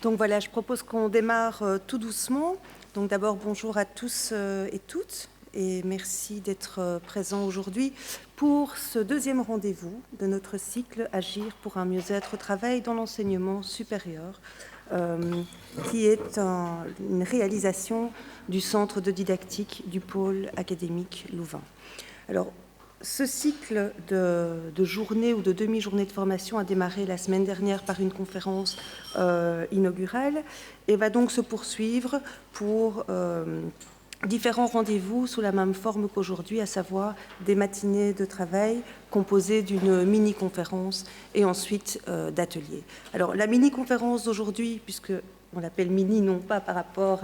Donc voilà, je propose qu'on démarre tout doucement. Donc d'abord, bonjour à tous et toutes, et merci d'être présents aujourd'hui pour ce deuxième rendez-vous de notre cycle « Agir pour un mieux-être au travail dans l'enseignement supérieur », qui est une réalisation du Centre de didactique du pôle académique Louvain. Alors, ce cycle de journée ou de demi-journée de formation a démarré la semaine dernière par une conférence inaugurale et va donc se poursuivre pour différents rendez-vous sous la même forme qu'aujourd'hui, à savoir des matinées de travail composées d'une mini-conférence et ensuite d'ateliers. Alors la mini-conférence d'aujourd'hui, puisque on l'appelle mini non pas par rapport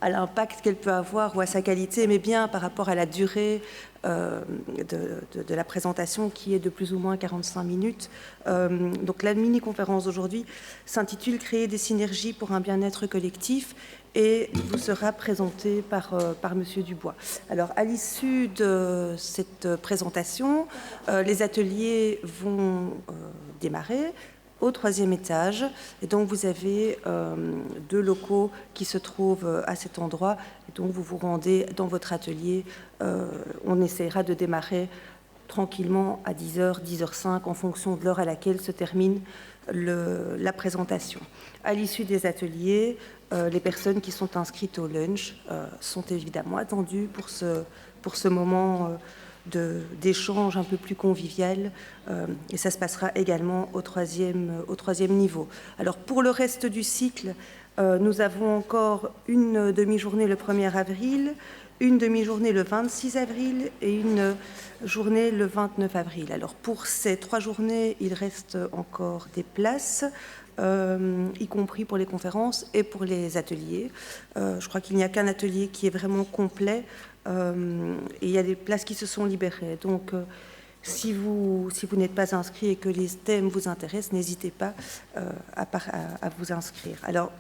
à l'impact qu'elle peut avoir ou à sa qualité, mais bien par rapport à la durée de la présentation qui est de plus ou moins 45 minutes. Donc la mini-conférence d'aujourd'hui s'intitule « Créer des synergies pour un bien-être collectif » et vous sera présentée par Monsieur Dubois. Alors à l'issue de cette présentation, les ateliers vont démarrer au 3e étage. Et donc, vous avez 2 locaux qui se trouvent à cet endroit. Et donc, vous vous rendez dans votre atelier. On essaiera de démarrer tranquillement à 10h, 10h05, en fonction de l'heure à laquelle se termine la présentation. À l'issue des ateliers, les personnes qui sont inscrites au lunch sont évidemment attendues pour ce moment d'échange un peu plus convivial, et ça se passera également au troisième niveau. Alors pour le reste du cycle, nous avons encore une demi-journée le 1er avril, une demi-journée le 26 avril et une journée le 29 avril. Alors pour ces 3 journées, il reste encore des places, y compris pour les conférences et pour les ateliers. Je crois qu'il n'y a qu'un atelier qui est vraiment complet, et il y a des places qui se sont libérées. Donc, si vous n'êtes pas inscrit et que les thèmes vous intéressent, n'hésitez pas à vous inscrire. Alors,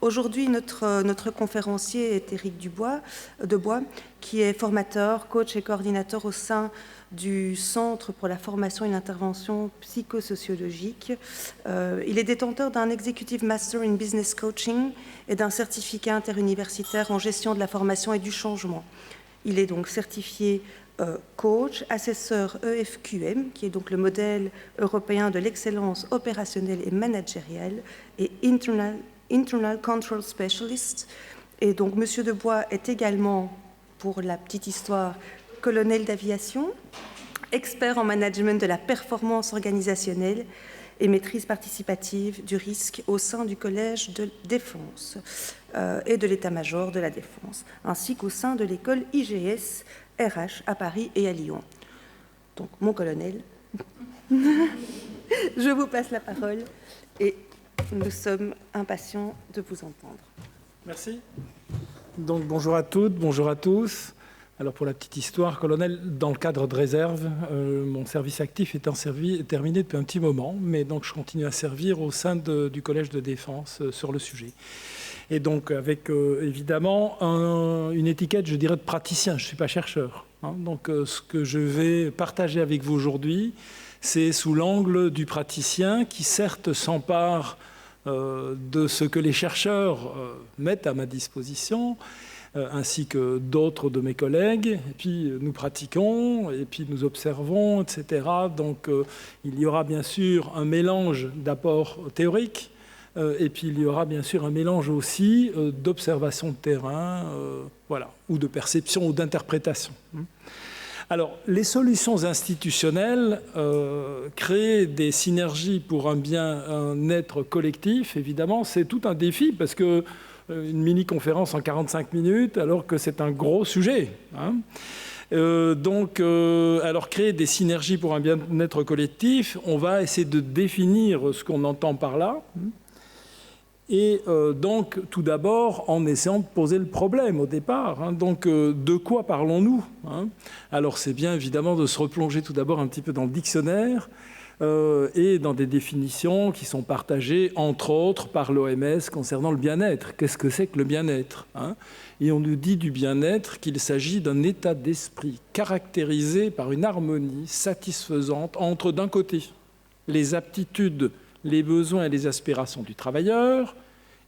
aujourd'hui, notre conférencier est Éric Dubois, qui est formateur, coach et coordinateur au sein du Centre pour la formation et l'intervention psychosociologique. Il est détenteur d'un Executive Master in Business Coaching et d'un certificat interuniversitaire en gestion de la formation et du changement. Il est donc certifié coach, assesseur EFQM, qui est donc le modèle européen de l'excellence opérationnelle et managériale, et Internal Control Specialist. Et donc, M. Dubois est également, pour la petite histoire, colonel d'aviation, expert en management de la performance organisationnelle et maîtrise participative du risque au sein du Collège de défense et de l'état-major de la défense, ainsi qu'au sein de l'école IGS RH à Paris et à Lyon. Donc, mon colonel, je vous passe la parole et nous sommes impatients de vous entendre. Merci. Donc, bonjour à toutes, bonjour à tous. Alors, pour la petite histoire, colonel, dans le cadre de réserve, mon service actif est terminé depuis un petit moment, mais donc je continue à servir au sein du Collège de défense sur le sujet. Et donc, avec évidemment une étiquette, je dirais, de praticien. Je ne suis pas chercheur. Donc, ce que je vais partager avec vous aujourd'hui, c'est sous l'angle du praticien qui, certes, s'empare de ce que les chercheurs mettent à ma disposition, ainsi que d'autres de mes collègues. Et puis, nous pratiquons, et puis nous observons, etc. Donc, il y aura bien sûr un mélange d'apports théoriques, et puis il y aura bien sûr un mélange aussi d'observation de terrain, voilà, ou de perception ou d'interprétation. Alors, les solutions institutionnelles, créer des synergies pour un bien-être collectif, évidemment, c'est tout un défi, parce que une mini-conférence en 45 minutes, alors que c'est un gros sujet. Alors créer des synergies pour un bien-être collectif, on va essayer de définir ce qu'on entend par là. Et donc, tout d'abord, en essayant de poser le problème au départ. Donc, de quoi parlons-nous ? Alors, c'est bien évidemment de se replonger tout d'abord un petit peu dans le dictionnaire et dans des définitions qui sont partagées, entre autres, par l'OMS concernant le bien-être. Qu'est-ce que c'est que le bien-être ? Et on nous dit du bien-être qu'il s'agit d'un état d'esprit caractérisé par une harmonie satisfaisante entre, d'un côté, les aptitudes, les besoins et les aspirations du travailleur,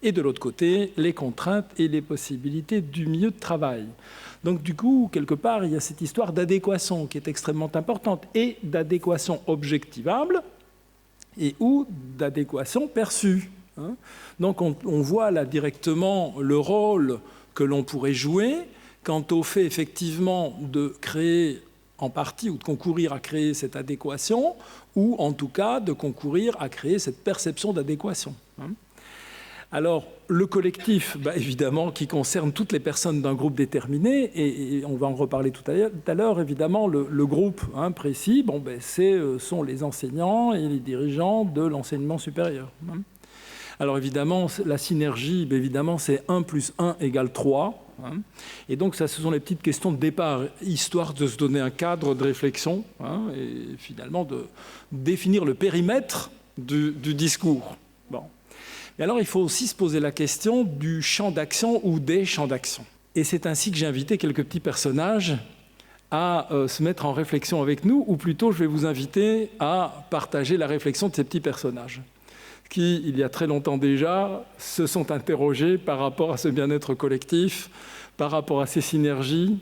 Et de l'autre côté, les contraintes et les possibilités du milieu de travail. Donc du coup, quelque part, il y a cette histoire d'adéquation qui est extrêmement importante, et d'adéquation objectivable, et ou d'adéquation perçue. Donc on voit là directement le rôle que l'on pourrait jouer quant au fait effectivement de créer en partie ou de concourir à créer cette adéquation, ou en tout cas de concourir à créer cette perception d'adéquation. Alors, le collectif, évidemment, qui concerne toutes les personnes d'un groupe déterminé, et on va en reparler tout à l'heure, évidemment, le groupe précis, sont les enseignants et les dirigeants de l'enseignement supérieur. Alors, évidemment, la synergie, évidemment, c'est 1 + 1 = 3. Et donc, ça, ce sont les petites questions de départ, histoire de se donner un cadre de réflexion, et finalement de définir le périmètre du discours. Bon. Et alors, il faut aussi se poser la question du champ d'action ou des champs d'action. Et c'est ainsi que j'ai invité quelques petits personnages à se mettre en réflexion avec nous, ou plutôt, je vais vous inviter à partager la réflexion de ces petits personnages qui, il y a très longtemps déjà, se sont interrogés par rapport à ce bien-être collectif, par rapport à ces synergies,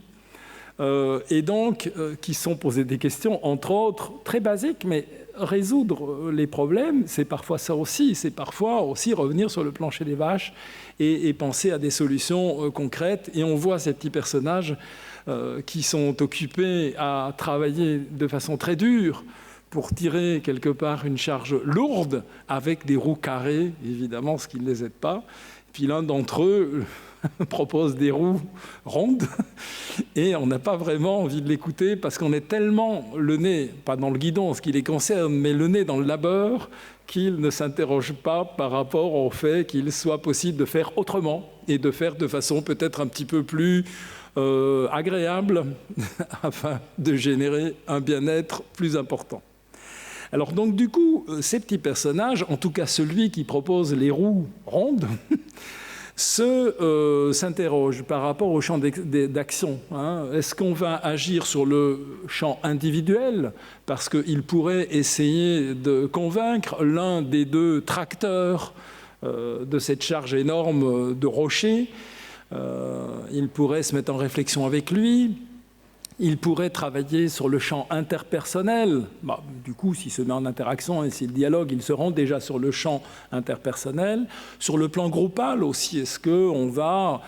et donc qui sont posés des questions, entre autres, très basiques, mais résoudre les problèmes, c'est parfois ça aussi, c'est parfois aussi revenir sur le plancher des vaches et penser à des solutions concrètes. Et on voit ces petits personnages qui sont occupés à travailler de façon très dure pour tirer quelque part une charge lourde avec des roues carrées, évidemment, ce qui ne les aide pas. Puis l'un d'entre eux propose des roues rondes et on n'a pas vraiment envie de l'écouter parce qu'on est tellement le nez, pas dans le guidon en ce qui les concerne, mais le nez dans le labeur, qu'il ne s'interroge pas par rapport au fait qu'il soit possible de faire autrement et de faire de façon peut-être un petit peu plus agréable afin de générer un bien-être plus important. Alors donc du coup, ces petits personnages, en tout cas celui qui propose les roues rondes, s'interroge par rapport au champ d'action. Est-ce qu'on va agir sur le champ individuel parce qu'il pourrait essayer de convaincre l'un des deux tracteurs de cette charge énorme de rochers? Il pourrait se mettre en réflexion avec lui. Il pourrait travailler sur le champ interpersonnel. Du coup, s'il se met en interaction et s'il dialogue, il se rend déjà sur le champ interpersonnel. Sur le plan groupal aussi, est-ce qu'on va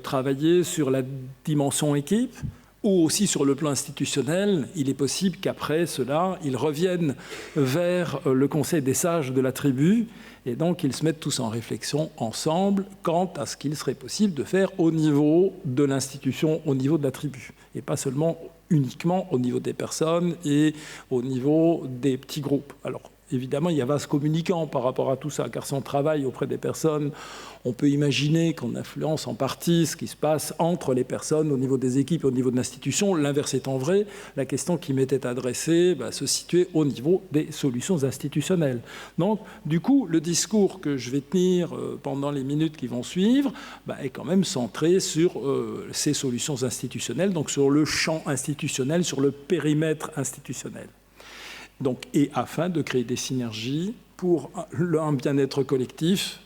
travailler sur la dimension équipe ou aussi sur le plan institutionnel? Il est possible qu'après cela, ils reviennent vers le conseil des sages de la tribu et donc ils se mettent tous en réflexion ensemble quant à ce qu'il serait possible de faire au niveau de l'institution, au niveau de la tribu, et pas seulement uniquement au niveau des personnes et au niveau des petits groupes. Alors, évidemment, il y a vaste communicant par rapport à tout ça, car son travail auprès des personnes, on peut imaginer qu'on influence en partie ce qui se passe entre les personnes au niveau des équipes et au niveau de l'institution. L'inverse étant vrai, la question qui m'était adressée se situait au niveau des solutions institutionnelles. Donc, du coup, le discours que je vais tenir pendant les minutes qui vont suivre est quand même centré sur ces solutions institutionnelles, donc sur le champ institutionnel, sur le périmètre institutionnel. Donc, et afin de créer des synergies pour un bien-être collectif,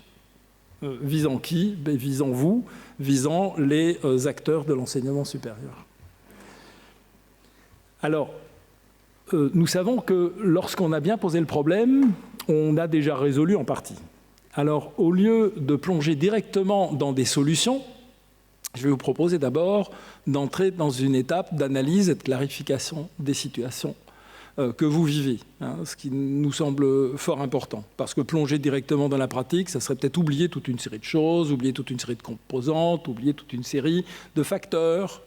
visant qui? Visant vous, visant les acteurs de l'enseignement supérieur. Alors, nous savons que lorsqu'on a bien posé le problème, on a déjà résolu en partie. Alors, au lieu de plonger directement dans des solutions, je vais vous proposer d'abord d'entrer dans une étape d'analyse et de clarification des situations que vous vivez, ce qui nous semble fort important. Parce que plonger directement dans la pratique, ça serait peut-être oublier toute une série de choses, oublier toute une série de composantes, oublier toute une série de facteurs.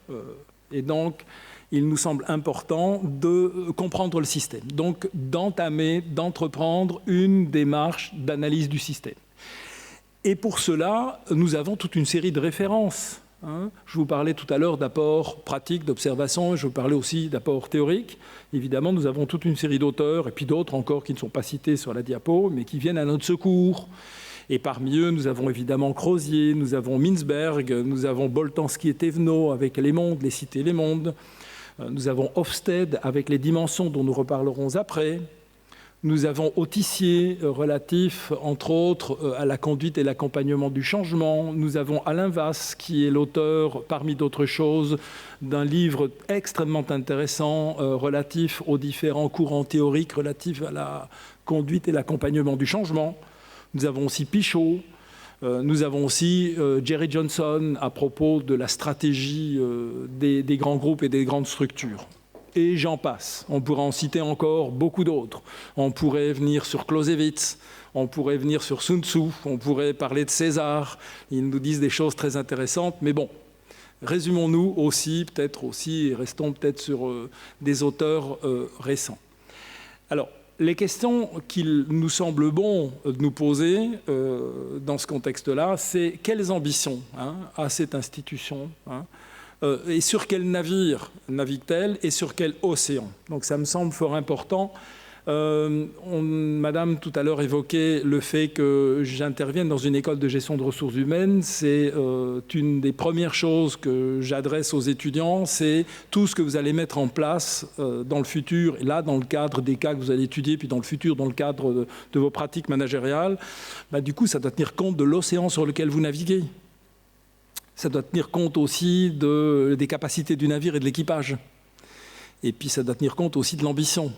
Et donc, il nous semble important de comprendre le système. Donc, d'entreprendre une démarche d'analyse du système. Et pour cela, nous avons toute une série de références. Je vous parlais tout à l'heure d'apports pratiques, d'observations, je vous parlais aussi d'apports théoriques. Évidemment, nous avons toute une série d'auteurs, et puis d'autres encore qui ne sont pas cités sur la diapo, mais qui viennent à notre secours. Et parmi eux, nous avons évidemment Crozier, nous avons Mintzberg, nous avons Boltanski et Thévenot avec les mondes, les cités et les mondes. Nous avons Hofstede avec les dimensions dont nous reparlerons après. Nous avons Autissier, relatif, entre autres, à la conduite et l'accompagnement du changement. Nous avons Alain Vasse, qui est l'auteur, parmi d'autres choses, d'un livre extrêmement intéressant relatif aux différents courants théoriques relatifs à la conduite et l'accompagnement du changement. Nous avons aussi Pichot. Nous avons aussi Jerry Johnson à propos de la stratégie des grands groupes et des grandes structures. Et j'en passe. On pourrait en citer encore beaucoup d'autres. On pourrait venir sur Clausewitz, on pourrait venir sur Sun Tzu, on pourrait parler de César. Ils nous disent des choses très intéressantes. Mais bon, résumons-nous aussi, et restons peut-être sur des auteurs récents. Alors, les questions qu'il nous semble bon de nous poser dans ce contexte-là, c'est quelles ambitions a cette institution et sur quel navire navigue-t-elle et sur quel océan? Donc ça me semble fort important. Madame tout à l'heure évoquait le fait que j'intervienne dans une école de gestion de ressources humaines. C'est une des premières choses que j'adresse aux étudiants, c'est tout ce que vous allez mettre en place dans le futur, et là dans le cadre des cas que vous allez étudier, puis dans le futur dans le cadre de vos pratiques managériales. Du coup, ça doit tenir compte de l'océan sur lequel vous naviguez. Ça doit tenir compte aussi des capacités du navire et de l'équipage. Et puis ça doit tenir compte aussi de l'ambition.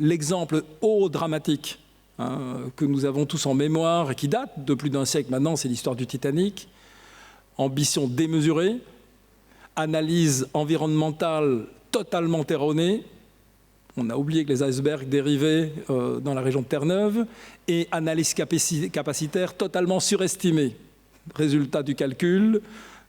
L'exemple dramatique que nous avons tous en mémoire et qui date de plus d'un siècle maintenant, c'est l'histoire du Titanic. Ambition démesurée, analyse environnementale totalement erronée. On a oublié que les icebergs dérivaient dans la région de Terre-Neuve, et analyse capacitaire totalement surestimée. Résultat du calcul,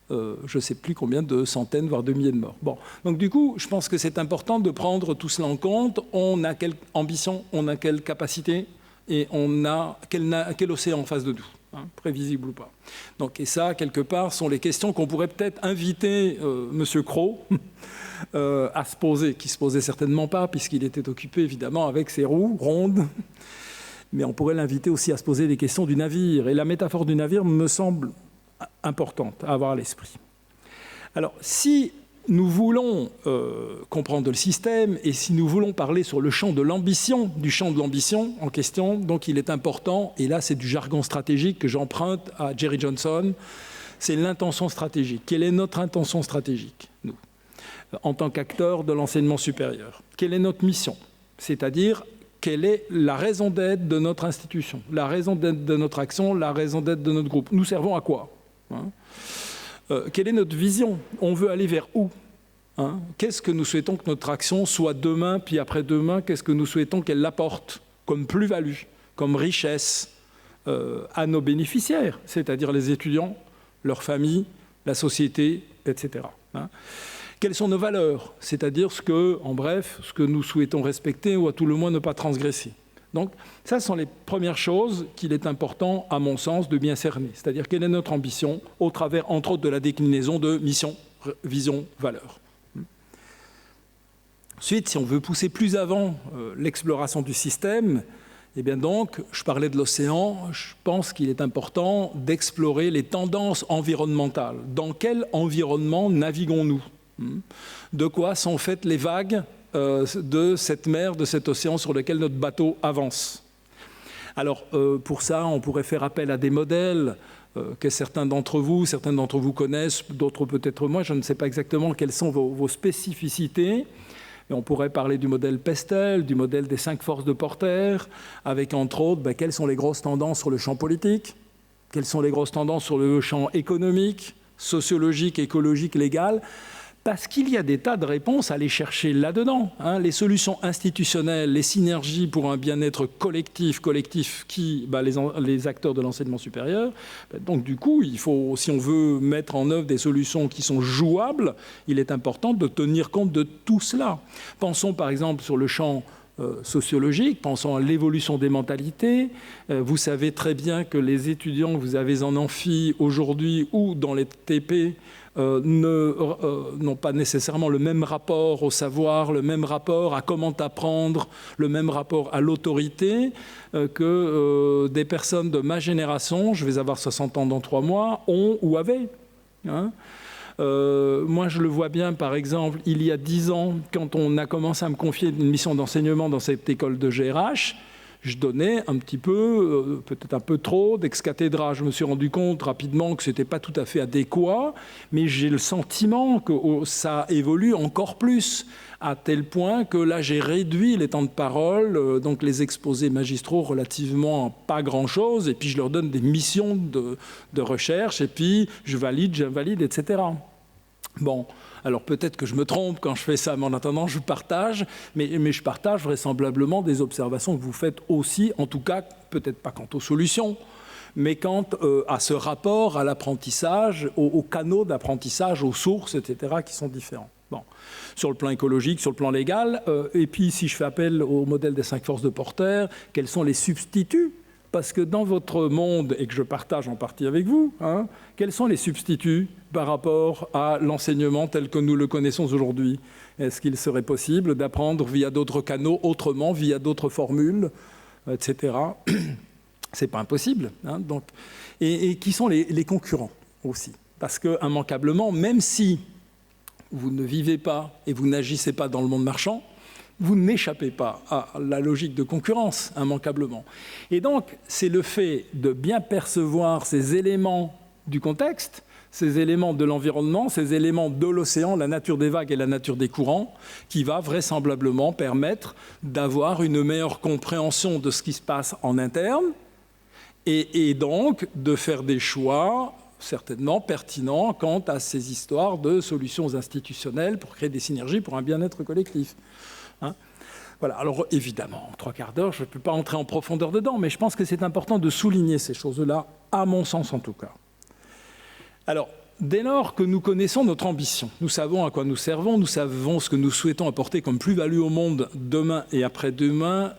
je ne sais plus combien de centaines, voire de milliers de morts. Bon. Donc du coup, je pense que c'est important de prendre tout cela en compte. On a quelle ambition, on a quelle capacité, et on a quel océan en face de nous, prévisible ou pas. Donc, et ça, quelque part, sont les questions qu'on pourrait peut-être inviter M. Cros à se poser, qui ne se posait certainement pas, puisqu'il était occupé évidemment avec ses roues rondes. Mais on pourrait l'inviter aussi à se poser des questions du navire. Et la métaphore du navire me semble importante à avoir à l'esprit. Alors, si nous voulons comprendre le système, et si nous voulons parler sur le champ de l'ambition, du champ de l'ambition en question, donc il est important, et là c'est du jargon stratégique que j'emprunte à Jerry Johnson, c'est l'intention stratégique. Quelle est notre intention stratégique, nous, en tant qu'acteurs de l'enseignement supérieur? Quelle est notre mission? C'est-à-dire, quelle est la raison d'être de notre institution, la raison d'être de notre action, la raison d'être de notre groupe? Nous servons à quoi? Quelle est notre vision? On veut aller vers où? Qu'est-ce que nous souhaitons que notre action soit demain, puis après-demain? Qu'est-ce que nous souhaitons qu'elle apporte comme plus-value, comme richesse à nos bénéficiaires, c'est-à-dire les étudiants, leurs familles, la société, etc. Quelles sont nos valeurs? C'est-à-dire en bref, ce que nous souhaitons respecter ou à tout le moins ne pas transgresser. Donc, ça sont les premières choses qu'il est important, à mon sens, de bien cerner. C'est-à-dire quelle est notre ambition au travers, entre autres, de la déclinaison de mission, vision, valeur. Ensuite, si on veut pousser plus avant l'exploration du système, eh bien donc, je parlais de l'océan, je pense qu'il est important d'explorer les tendances environnementales. Dans quel environnement naviguons-nous? De quoi sont faites les vagues de cette mer, de cet océan sur lequel notre bateau avance? Alors, pour ça, on pourrait faire appel à des modèles que certains d'entre vous connaissent, d'autres peut-être moins. Je ne sais pas exactement quelles sont vos spécificités. Mais on pourrait parler du modèle Pestel, du modèle des 5 forces de Porter, avec entre autres, quelles sont les grosses tendances sur le champ politique, quelles sont les grosses tendances sur le champ économique, sociologique, écologique, légal. Parce qu'il y a des tas de réponses à aller chercher là-dedans. Les solutions institutionnelles, les synergies pour un bien-être collectif qui, les acteurs de l'enseignement supérieur. Donc du coup, il faut, si on veut mettre en œuvre des solutions qui sont jouables, il est important de tenir compte de tout cela. Pensons par exemple sur le champ sociologique, pensons à l'évolution des mentalités. Vous savez très bien que les étudiants que vous avez en amphi aujourd'hui ou dans les TP n'ont pas nécessairement le même rapport au savoir, le même rapport à comment apprendre, le même rapport à l'autorité que des personnes de ma génération, je vais avoir 60 ans dans 3 mois, ont ou avaient. Moi, je le vois bien, par exemple, il y a 10 ans, quand on a commencé à me confier une mission d'enseignement dans cette école de GRH, je donnais un petit peu, peut-être un peu trop, d'ex-cathedra. Je me suis rendu compte rapidement que ce n'était pas tout à fait adéquat, mais j'ai le sentiment que ça évolue encore plus, à tel point que là, j'ai réduit les temps de parole, donc les exposés magistraux relativement pas grand-chose, et puis je leur donne des missions de recherche, et puis je valide, j'invalide, etc. Bon, alors peut-être que je me trompe quand je fais ça, mais en attendant, je partage, mais je partage vraisemblablement des observations que vous faites aussi, en tout cas, peut-être pas quant aux solutions, mais quant à ce rapport à l'apprentissage, aux canaux d'apprentissage, aux sources, etc., qui sont différents. Bon. Sur le plan écologique, sur le plan légal, et puis si je fais appel au modèle des 5 forces de Porter, quels sont les substituts? Parce que dans votre monde, et que je partage en partie avec vous, quels sont les substituts par rapport à l'enseignement tel que nous le connaissons aujourd'hui? Est-ce qu'il serait possible d'apprendre via d'autres canaux, autrement, via d'autres formules, etc. C'est pas impossible. Donc, et qui sont les concurrents aussi? Parce que, immanquablement, même si vous ne vivez pas et vous n'agissez pas dans le monde marchand, vous n'échappez pas à la logique de concurrence, immanquablement. Et donc, c'est le fait de bien percevoir ces éléments du contexte, ces éléments de l'environnement, ces éléments de l'océan, la nature des vagues et la nature des courants, qui va vraisemblablement permettre d'avoir une meilleure compréhension de ce qui se passe en interne et donc de faire des choix certainement pertinents quant à ces histoires de solutions institutionnelles pour créer des synergies pour un bien-être collectif. Voilà. Alors évidemment, en 3 quarts d'heure, je ne peux pas entrer en profondeur dedans, mais je pense que c'est important de souligner ces choses-là, à mon sens en tout cas. Alors, dès lors que nous connaissons notre ambition, nous savons à quoi nous servons, nous savons ce que nous souhaitons apporter comme plus-value au monde demain et après-demain,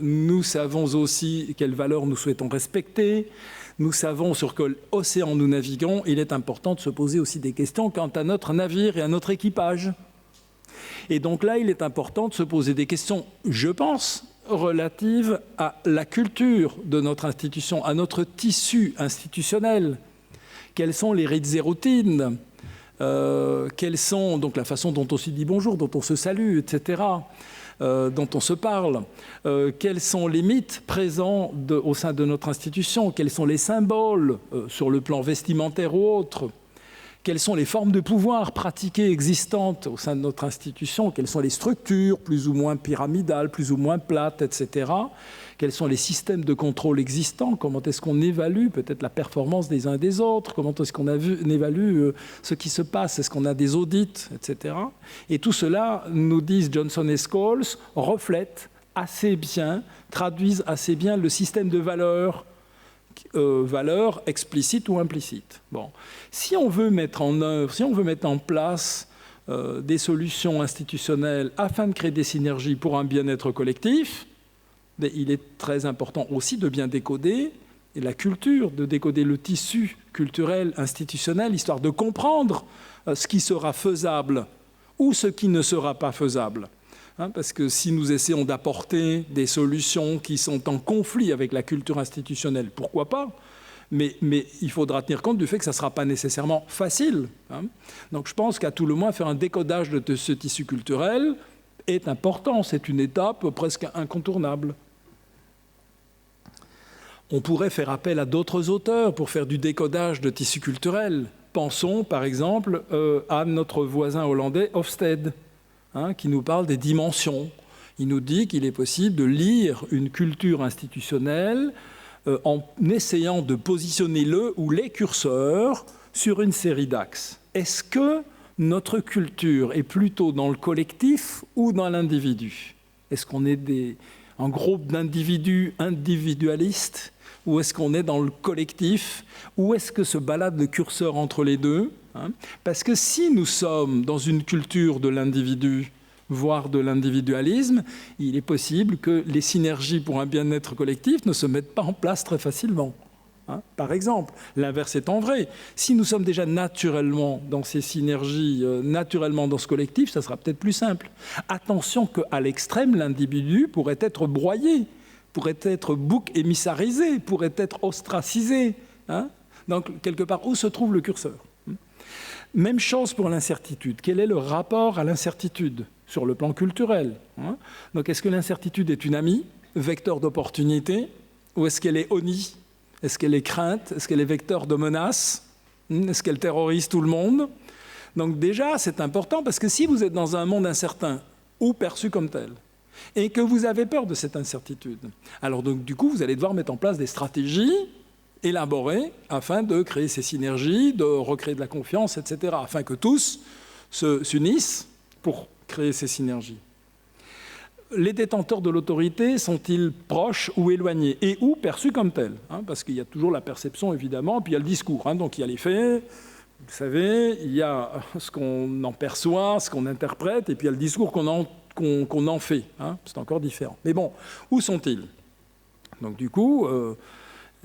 nous savons aussi quelles valeurs nous souhaitons respecter, nous savons sur quel océan nous naviguons. Il est important de se poser aussi des questions quant à notre navire et à notre équipage. Et donc là, il est important de se poser des questions, je pense, relatives à la culture de notre institution, à notre tissu institutionnel. Quels sont les rites et routines, quelles sont donc la façon dont on se dit bonjour, dont on se salue, etc., dont on se parle, quels sont les mythes présents au sein de notre institution, quels sont les symboles sur le plan vestimentaire ou autre, quelles sont les formes de pouvoir pratiquées existantes au sein de notre institution, quelles sont les structures plus ou moins pyramidales, plus ou moins plates, etc., quels sont les systèmes de contrôle existants, comment est-ce qu'on évalue peut-être la performance des uns et des autres, comment est-ce qu'on évalue ce qui se passe, est-ce qu'on a des audits, etc. Et tout cela, nous disent Johnson et Scholes, reflète assez bien, traduisent assez bien le système de valeurs explicites ou implicites. Bon. Si on veut mettre en œuvre, si on veut mettre en place des solutions institutionnelles afin de créer des synergies pour un bien-être collectif, il est très important aussi de bien décoder la culture, de décoder le tissu culturel, institutionnel, histoire de comprendre ce qui sera faisable ou ce qui ne sera pas faisable. Parce que si nous essayons d'apporter des solutions qui sont en conflit avec la culture institutionnelle, pourquoi pas ? Mais il faudra tenir compte du fait que ça ne sera pas nécessairement facile. Donc je pense qu'à tout le moins, faire un décodage de ce tissu culturel est important. C'est une étape presque incontournable. On pourrait faire appel à d'autres auteurs pour faire du décodage de tissu culturel. Pensons, par exemple, à notre voisin hollandais, Hofstede, qui nous parle des dimensions. Il nous dit qu'il est possible de lire une culture institutionnelle en essayant de positionner le ou les curseurs sur une série d'axes. Est-ce que notre culture est plutôt dans le collectif ou dans l'individu? Est-ce qu'on est un groupe d'individus individualistes ou est-ce qu'on est dans le collectif? Ou est-ce que se balade le curseur entre les deux? Parce que si nous sommes dans une culture de l'individu, voire de l'individualisme, il est possible que les synergies pour un bien-être collectif ne se mettent pas en place très facilement. Par exemple, l'inverse étant vrai. Si nous sommes déjà naturellement dans ces synergies, naturellement dans ce collectif, ça sera peut-être plus simple. Attention qu'à l'extrême, l'individu pourrait être broyé, pourrait être bouc émissarisé, pourrait être ostracisé. Donc, quelque part, où se trouve le curseur? Même chose pour l'incertitude. Quel est le rapport à l'incertitude sur le plan culturel? Donc, est-ce que l'incertitude est une amie vecteur d'opportunité, ou est-ce qu'elle est ONI? Est-ce qu'elle est crainte? Est-ce qu'elle est vecteur de menace? Est-ce qu'elle terrorise tout le monde? Donc déjà, c'est important parce que si vous êtes dans un monde incertain ou perçu comme tel, et que vous avez peur de cette incertitude, alors donc, du coup, vous allez devoir mettre en place des stratégies élaborées afin de créer ces synergies, de recréer de la confiance, etc., afin que tous s'unissent pour créer ces synergies. Les détenteurs de l'autorité sont-ils proches ou éloignés et ou perçus comme tels, parce qu'il y a toujours la perception, évidemment, puis il y a le discours. Donc il y a les faits, vous savez, il y a ce qu'on en perçoit, ce qu'on interprète, et puis il y a le discours qu'on en fait. C'est encore différent. Mais bon, où sont-ils? Donc du coup,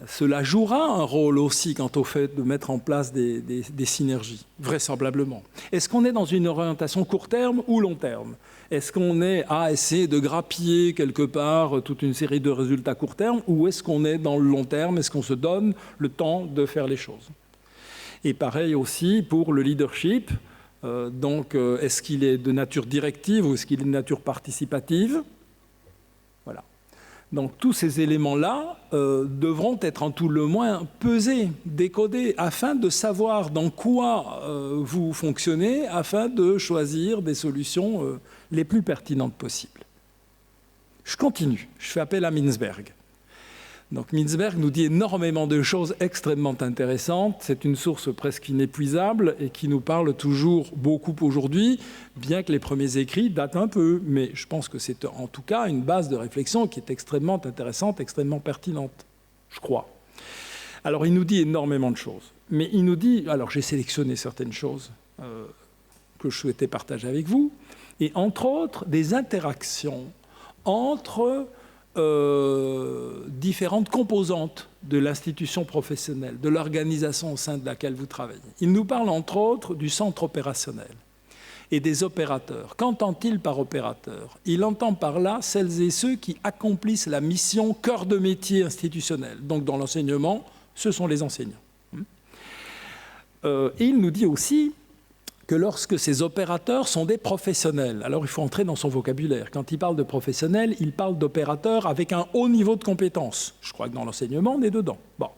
cela jouera un rôle aussi quant au fait de mettre en place des synergies, vraisemblablement. Est-ce qu'on est dans une orientation court terme ou long terme? Est-ce qu'on est à essayer de grappiller quelque part toute une série de résultats court terme, ou est-ce qu'on est dans le long terme? Est-ce qu'on se donne le temps de faire les choses? Et pareil aussi pour le leadership. Donc, est-ce qu'il est de nature directive ou est-ce qu'il est de nature participative? Voilà. Donc, tous ces éléments-là devront être en tout le moins pesés, décodés, afin de savoir dans quoi vous fonctionnez, afin de choisir des solutions les plus pertinentes possibles. Je continue. Je fais appel à Mintzberg. Donc Mintzberg nous dit énormément de choses extrêmement intéressantes. C'est une source presque inépuisable et qui nous parle toujours beaucoup aujourd'hui, bien que les premiers écrits datent un peu. Mais je pense que c'est en tout cas une base de réflexion qui est extrêmement intéressante, extrêmement pertinente, je crois. Alors il nous dit énormément de choses. Mais il nous dit, alors j'ai sélectionné certaines choses que je souhaitais partager avec vous, et entre autres des interactions entre différentes composantes de l'institution professionnelle, de l'organisation au sein de laquelle vous travaillez. Il nous parle entre autres du centre opérationnel et des opérateurs. Qu'entend-il par opérateur? Il entend par là celles et ceux qui accomplissent la mission cœur de métier institutionnel. Donc dans l'enseignement, ce sont les enseignants. Et il nous dit aussi que lorsque ces opérateurs sont des professionnels, alors il faut entrer dans son vocabulaire. Quand il parle de professionnels, il parle d'opérateurs avec un haut niveau de compétence. Je crois que dans l'enseignement, on est dedans. Bon.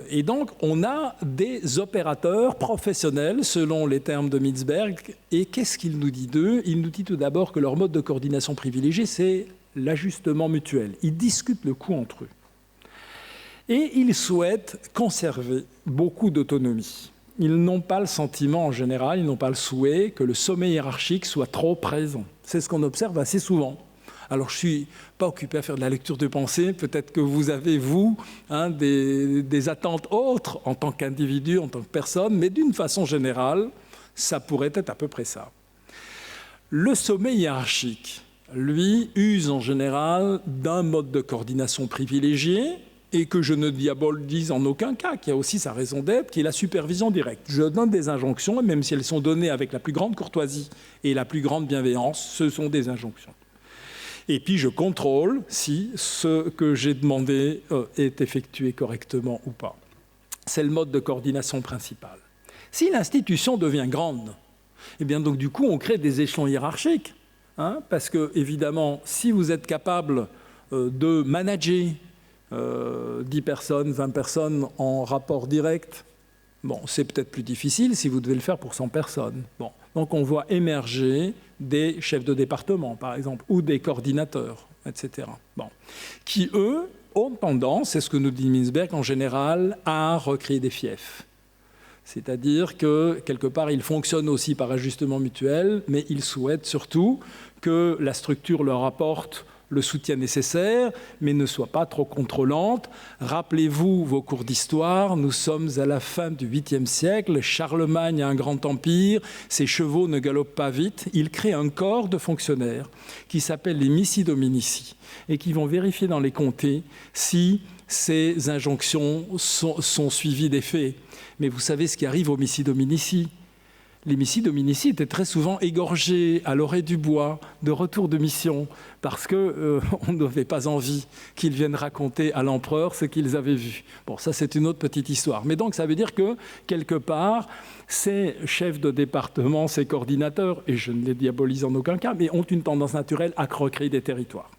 Et donc, on a des opérateurs professionnels, selon les termes de Mintzberg. Et qu'est-ce qu'il nous dit d'eux? Il nous dit tout d'abord que leur mode de coordination privilégié, c'est l'ajustement mutuel. Ils discutent le coût entre eux. Et ils souhaitent conserver beaucoup d'autonomie. Ils n'ont pas le sentiment en général, ils n'ont pas le souhait que le sommet hiérarchique soit trop présent. C'est ce qu'on observe assez souvent. Alors je ne suis pas occupé à faire de la lecture de pensée, peut-être que vous avez, vous, des attentes autres en tant qu'individu, en tant que personne, mais d'une façon générale, ça pourrait être à peu près ça. Le sommet hiérarchique, lui, use en général d'un mode de coordination privilégié, et que je ne diabolise en aucun cas, qui a aussi sa raison d'être, qui est la supervision directe. Je donne des injonctions, et même si elles sont données avec la plus grande courtoisie et la plus grande bienveillance, ce sont des injonctions. Et puis je contrôle si ce que j'ai demandé est effectué correctement ou pas. C'est le mode de coordination principal. Si l'institution devient grande, eh bien donc du coup on crée des échelons hiérarchiques, parce que évidemment, si vous êtes capable de manager 10 personnes, 20 personnes en rapport direct, bon, c'est peut-être plus difficile si vous devez le faire pour 100 personnes. Bon. Donc on voit émerger des chefs de département, par exemple, ou des coordinateurs, etc. Bon. Qui, eux, ont tendance, c'est ce que nous dit Mintzberg en général, à recréer des fiefs. C'est-à-dire que, quelque part, ils fonctionnent aussi par ajustement mutuel, mais ils souhaitent surtout que la structure leur apporte le soutien nécessaire, mais ne soit pas trop contrôlante. Rappelez-vous vos cours d'histoire, nous sommes à la fin du 8e siècle, Charlemagne a un grand empire, ses chevaux ne galopent pas vite, il crée un corps de fonctionnaires qui s'appelle les missi dominici et qui vont vérifier dans les comtés si ces injonctions sont suivies des faits. Mais vous savez ce qui arrive aux missi dominici? Les missi dominici étaient très souvent égorgés à l'orée du bois, de retour de mission, parce qu'on n'avait pas envie qu'ils viennent raconter à l'empereur ce qu'ils avaient vu. Bon, ça c'est une autre petite histoire. Mais donc ça veut dire que, quelque part, ces chefs de département, ces coordinateurs, et je ne les diabolise en aucun cas, mais ont une tendance naturelle à recréer des territoires.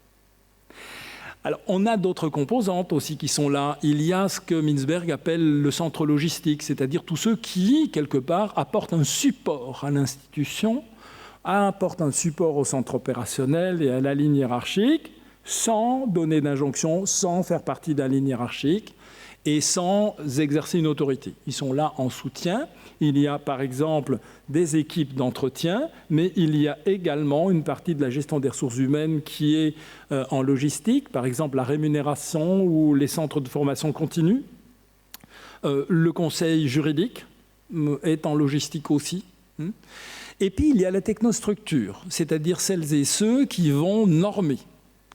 Alors, on a d'autres composantes aussi qui sont là. Il y a ce que Mintzberg appelle le centre logistique, c'est-à-dire tous ceux qui, quelque part, apportent un support à l'institution, apportent un support au centre opérationnel et à la ligne hiérarchique, sans donner d'injonction, sans faire partie de la ligne hiérarchique et sans exercer une autorité. Ils sont là en soutien. Il y a par exemple des équipes d'entretien, mais il y a également une partie de la gestion des ressources humaines qui est en logistique, par exemple la rémunération ou les centres de formation continue. Le conseil juridique est en logistique aussi. Et puis il y a la technostructure, c'est-à-dire celles et ceux qui vont normer,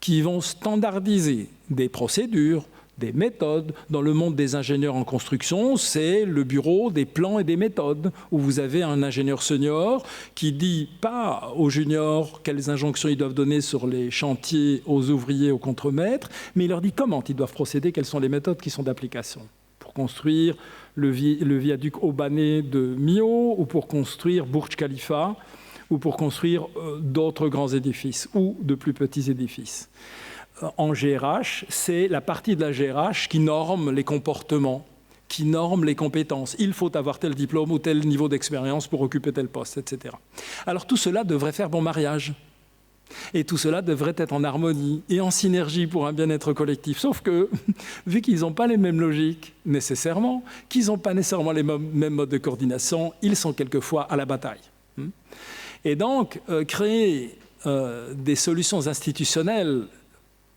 qui vont standardiser des procédures, des méthodes. Dans le monde des ingénieurs en construction, c'est le bureau des plans et des méthodes, où vous avez un ingénieur senior qui dit pas aux juniors quelles injonctions ils doivent donner sur les chantiers, aux ouvriers, aux contremaîtres, mais il leur dit comment ils doivent procéder, quelles sont les méthodes qui sont d'application. Pour construire le viaduc Aubané de Millau, ou pour construire Burj Khalifa, ou pour construire d'autres grands édifices, ou de plus petits édifices. En GRH, c'est la partie de la GRH qui norme les comportements, qui norme les compétences. Il faut avoir tel diplôme ou tel niveau d'expérience pour occuper tel poste, etc. Alors tout cela devrait faire bon mariage. Et tout cela devrait être en harmonie et en synergie pour un bien-être collectif. Sauf que, vu qu'ils n'ont pas les mêmes logiques, nécessairement, qu'ils n'ont pas nécessairement les mêmes modes de coordination, ils sont quelquefois à la bataille. Et donc, créer des solutions institutionnelles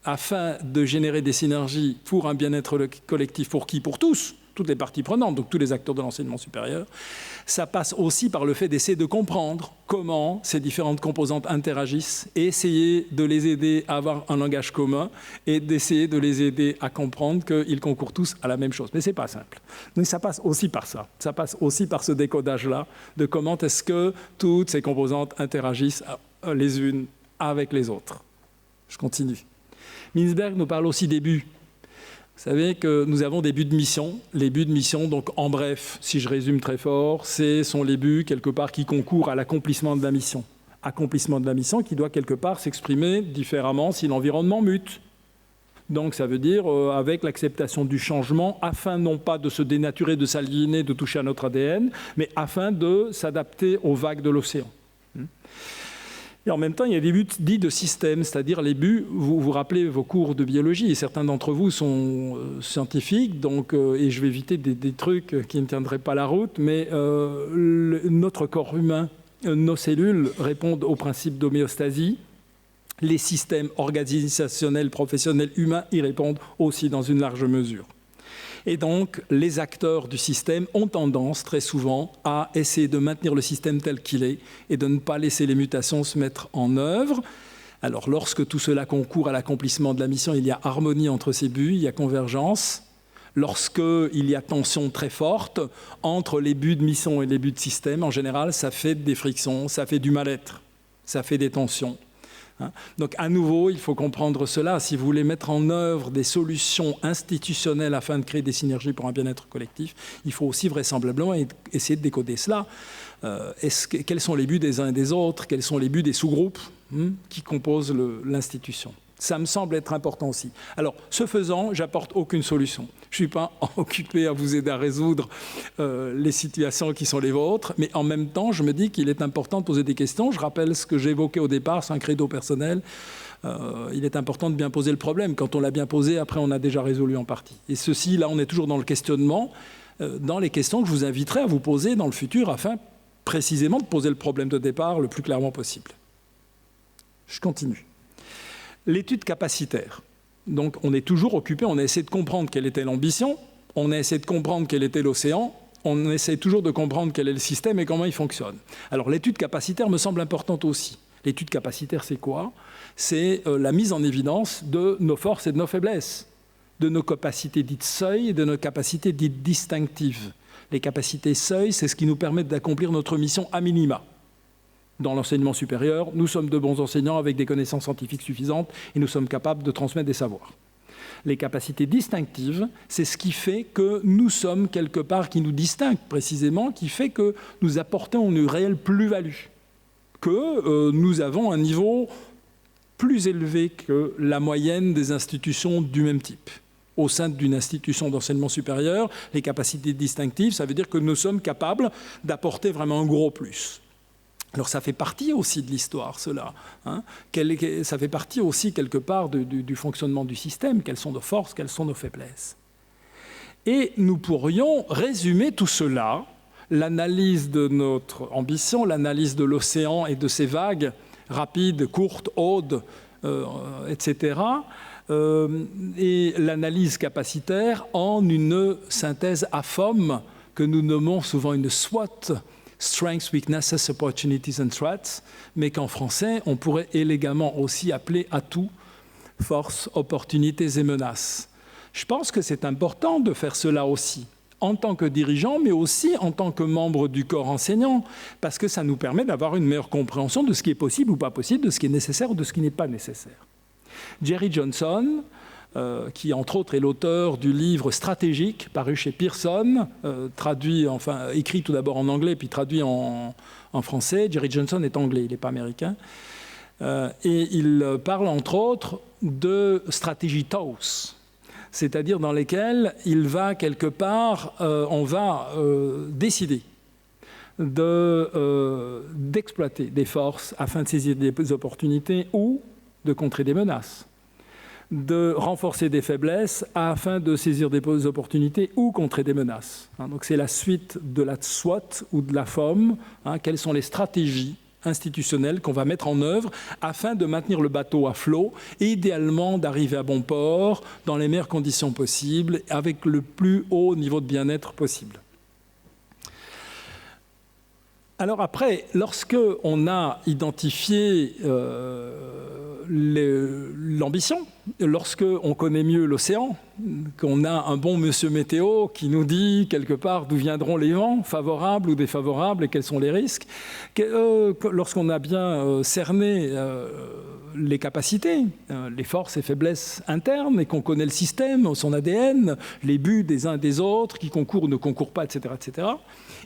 afin de générer des synergies pour un bien-être collectif, pour qui? Pour tous, toutes les parties prenantes, donc tous les acteurs de l'enseignement supérieur. Ça passe aussi par le fait d'essayer de comprendre comment ces différentes composantes interagissent et essayer de les aider à avoir un langage commun et d'essayer de les aider à comprendre qu'ils concourent tous à la même chose. Mais ce n'est pas simple. Donc ça passe aussi par ça. Ça passe aussi par ce décodage-là de comment est-ce que toutes ces composantes interagissent les unes avec les autres. Je continue. Mintzberg nous parle aussi des buts. Vous savez que nous avons des buts de mission. Les buts de mission, donc en bref, si je résume très fort, ce sont les buts quelque part qui concourent à l'accomplissement de la mission. Accomplissement de la mission qui doit quelque part s'exprimer différemment si l'environnement mute. Donc ça veut dire avec l'acceptation du changement, afin non pas de se dénaturer, de s'aliéner, de toucher à notre ADN, mais afin de s'adapter aux vagues de l'océan. Et en même temps, il y a des buts dits de système, c'est-à-dire les buts, vous vous rappelez vos cours de biologie, et certains d'entre vous sont scientifiques, donc, et je vais éviter des trucs qui ne tiendraient pas la route, mais notre corps humain, nos cellules répondent au principe d'homéostasie. Les systèmes organisationnels, professionnels, humains y répondent aussi dans une large mesure. Et donc, les acteurs du système ont tendance, très souvent, à essayer de maintenir le système tel qu'il est et de ne pas laisser les mutations se mettre en œuvre. Alors, lorsque tout cela concourt à l'accomplissement de la mission, il y a harmonie entre ces buts, il y a convergence. Lorsqu'il y a tension très forte entre les buts de mission et les buts de système, en général, ça fait des frictions, ça fait du mal-être, ça fait des tensions. Donc à nouveau, il faut comprendre cela. Si vous voulez mettre en œuvre des solutions institutionnelles afin de créer des synergies pour un bien-être collectif, il faut aussi vraisemblablement essayer de décoder cela. Quels sont les buts des uns et des autres? Quels sont les buts des sous-groupes qui composent l'institution? Ça me semble être important aussi. Alors, ce faisant, j'apporte aucune solution. Je ne suis pas occupé à vous aider à résoudre les situations qui sont les vôtres, mais en même temps, je me dis qu'il est important de poser des questions. Je rappelle ce que j'évoquais au départ, c'est un credo personnel. Il est important de bien poser le problème. Quand on l'a bien posé, après, on a déjà résolu en partie. Et ceci, là, on est toujours dans le questionnement, dans les questions que je vous inviterai à vous poser dans le futur, afin précisément de poser le problème de départ le plus clairement possible. Je continue. L'étude capacitaire. Donc, on est toujours occupé, on a essayé de comprendre quelle était l'ambition, on a essayé de comprendre quel était l'océan, on essaie toujours de comprendre quel est le système et comment il fonctionne. Alors, l'étude capacitaire me semble importante aussi. L'étude capacitaire, c'est quoi? C'est la mise en évidence de nos forces et de nos faiblesses, de nos capacités dites seuil et de nos capacités dites distinctives. Les capacités seuil, c'est ce qui nous permet d'accomplir notre mission à minima. Dans l'enseignement supérieur, nous sommes de bons enseignants avec des connaissances scientifiques suffisantes et nous sommes capables de transmettre des savoirs. Les capacités distinctives, c'est ce qui fait que nous sommes quelque part, qui nous distingue précisément, qui fait que nous apportons une réelle plus-value, que nous avons un niveau plus élevé que la moyenne des institutions du même type. Au sein d'une institution d'enseignement supérieur, les capacités distinctives, ça veut dire que nous sommes capables d'apporter vraiment un gros plus. Alors ça fait partie aussi de l'histoire, cela. Hein. Ça fait partie aussi quelque part du fonctionnement du système. Quelles sont nos forces, quelles sont nos faiblesses. Et nous pourrions résumer tout cela, l'analyse de notre ambition, l'analyse de l'océan et de ses vagues, rapides, courtes, hautes, etc., et l'analyse capacitaire en une synthèse AFOM que nous nommons souvent une SWOT, Strengths, Weaknesses, Opportunities and Threats, mais qu'en français, on pourrait élégamment aussi appeler atouts, forces, opportunités et menaces. Je pense que c'est important de faire cela aussi, en tant que dirigeant, mais aussi en tant que membre du corps enseignant, parce que ça nous permet d'avoir une meilleure compréhension de ce qui est possible ou pas possible, de ce qui est nécessaire ou de ce qui n'est pas nécessaire. Jerry Johnson, qui entre autres est l'auteur du livre Stratégique, paru chez Pearson, écrit tout d'abord en anglais, puis traduit en français. Jerry Johnson est anglais, il n'est pas américain. Et il parle entre autres de stratégie TOWS, c'est-à-dire dans lesquelles il va quelque part, on va décider d'exploiter des forces afin de saisir des opportunités ou de contrer des menaces, de renforcer des faiblesses afin de saisir des opportunités ou contrer des menaces. Donc c'est la suite de la SWOT ou de la FOM. Quelles sont les stratégies institutionnelles qu'on va mettre en œuvre afin de maintenir le bateau à flot et idéalement d'arriver à bon port dans les meilleures conditions possibles avec le plus haut niveau de bien-être possible. Alors après, lorsque on a identifié l'ambition, lorsque on connaît mieux l'océan, qu'on a un bon monsieur météo qui nous dit quelque part d'où viendront les vents, favorables ou défavorables, et quels sont les risques, lorsqu'on a bien cerné les capacités, les forces et faiblesses internes, et qu'on connaît le système, son ADN, les buts des uns et des autres, qui concourent ou ne concourent pas, etc.,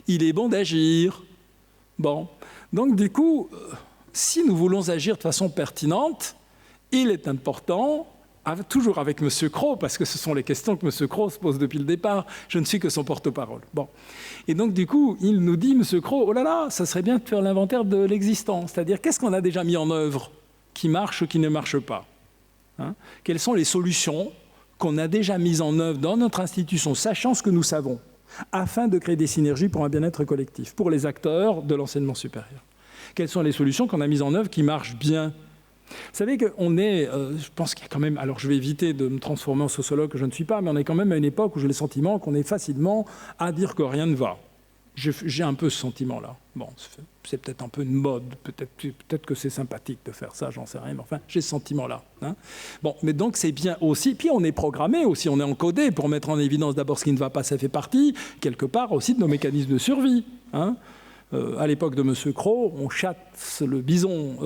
il est bon d'agir. Bon, donc du coup, si nous voulons agir de façon pertinente, il est important, toujours avec M. Crowe, parce que ce sont les questions que M. Crowe se pose depuis le départ, je ne suis que son porte-parole. Bon. Et donc du coup, il nous dit, M. Crowe, oh là là, ça serait bien de faire l'inventaire de l'existant, c'est-à-dire qu'est-ce qu'on a déjà mis en œuvre qui marche ou qui ne marche pas, quelles sont les solutions qu'on a déjà mises en œuvre dans notre institution, sachant ce que nous savons, afin de créer des synergies pour un bien-être collectif, pour les acteurs de l'enseignement supérieur. Quelles sont les solutions qu'on a mises en œuvre qui marchent bien ? Vous savez qu'on est, je pense qu'il y a quand même, alors je vais éviter de me transformer en sociologue que je ne suis pas, mais on est quand même à une époque où j'ai le sentiment qu'on est facilement à dire que rien ne va. J'ai un peu ce sentiment-là. Bon, c'est peut-être un peu une mode, peut-être que c'est sympathique de faire ça, j'en sais rien, mais enfin, j'ai ce sentiment-là. Bon, mais donc c'est bien aussi, puis on est programmé aussi, on est encodé pour mettre en évidence d'abord ce qui ne va pas, ça fait partie, quelque part aussi de nos mécanismes de survie. À l'époque de M. Crowe, on chasse le bison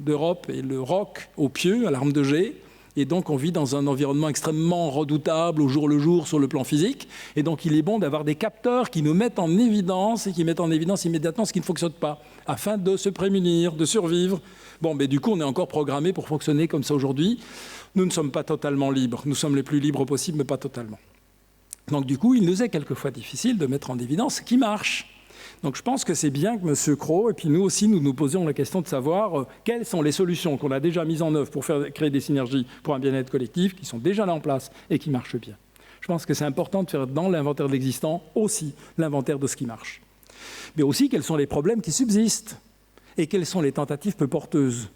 d'Europe et le roc au pieu, à l'arme de jet. Et donc, on vit dans un environnement extrêmement redoutable au jour le jour sur le plan physique. Et donc, il est bon d'avoir des capteurs qui nous mettent en évidence et qui mettent en évidence immédiatement ce qui ne fonctionne pas, afin de se prémunir, de survivre. Bon, mais du coup, on est encore programmé pour fonctionner comme ça aujourd'hui. Nous ne sommes pas totalement libres. Nous sommes les plus libres possibles, mais pas totalement. Donc, du coup, il nous est quelquefois difficile de mettre en évidence ce qui marche. Donc je pense que c'est bien que M. Crowe, et puis nous aussi, nous nous posions la question de savoir quelles sont les solutions qu'on a déjà mises en œuvre pour créer des synergies pour un bien-être collectif, qui sont déjà là en place et qui marchent bien. Je pense que c'est important de faire dans l'inventaire de l'existant aussi l'inventaire de ce qui marche. Mais aussi, quels sont les problèmes qui subsistent et quelles sont les tentatives peu porteuses.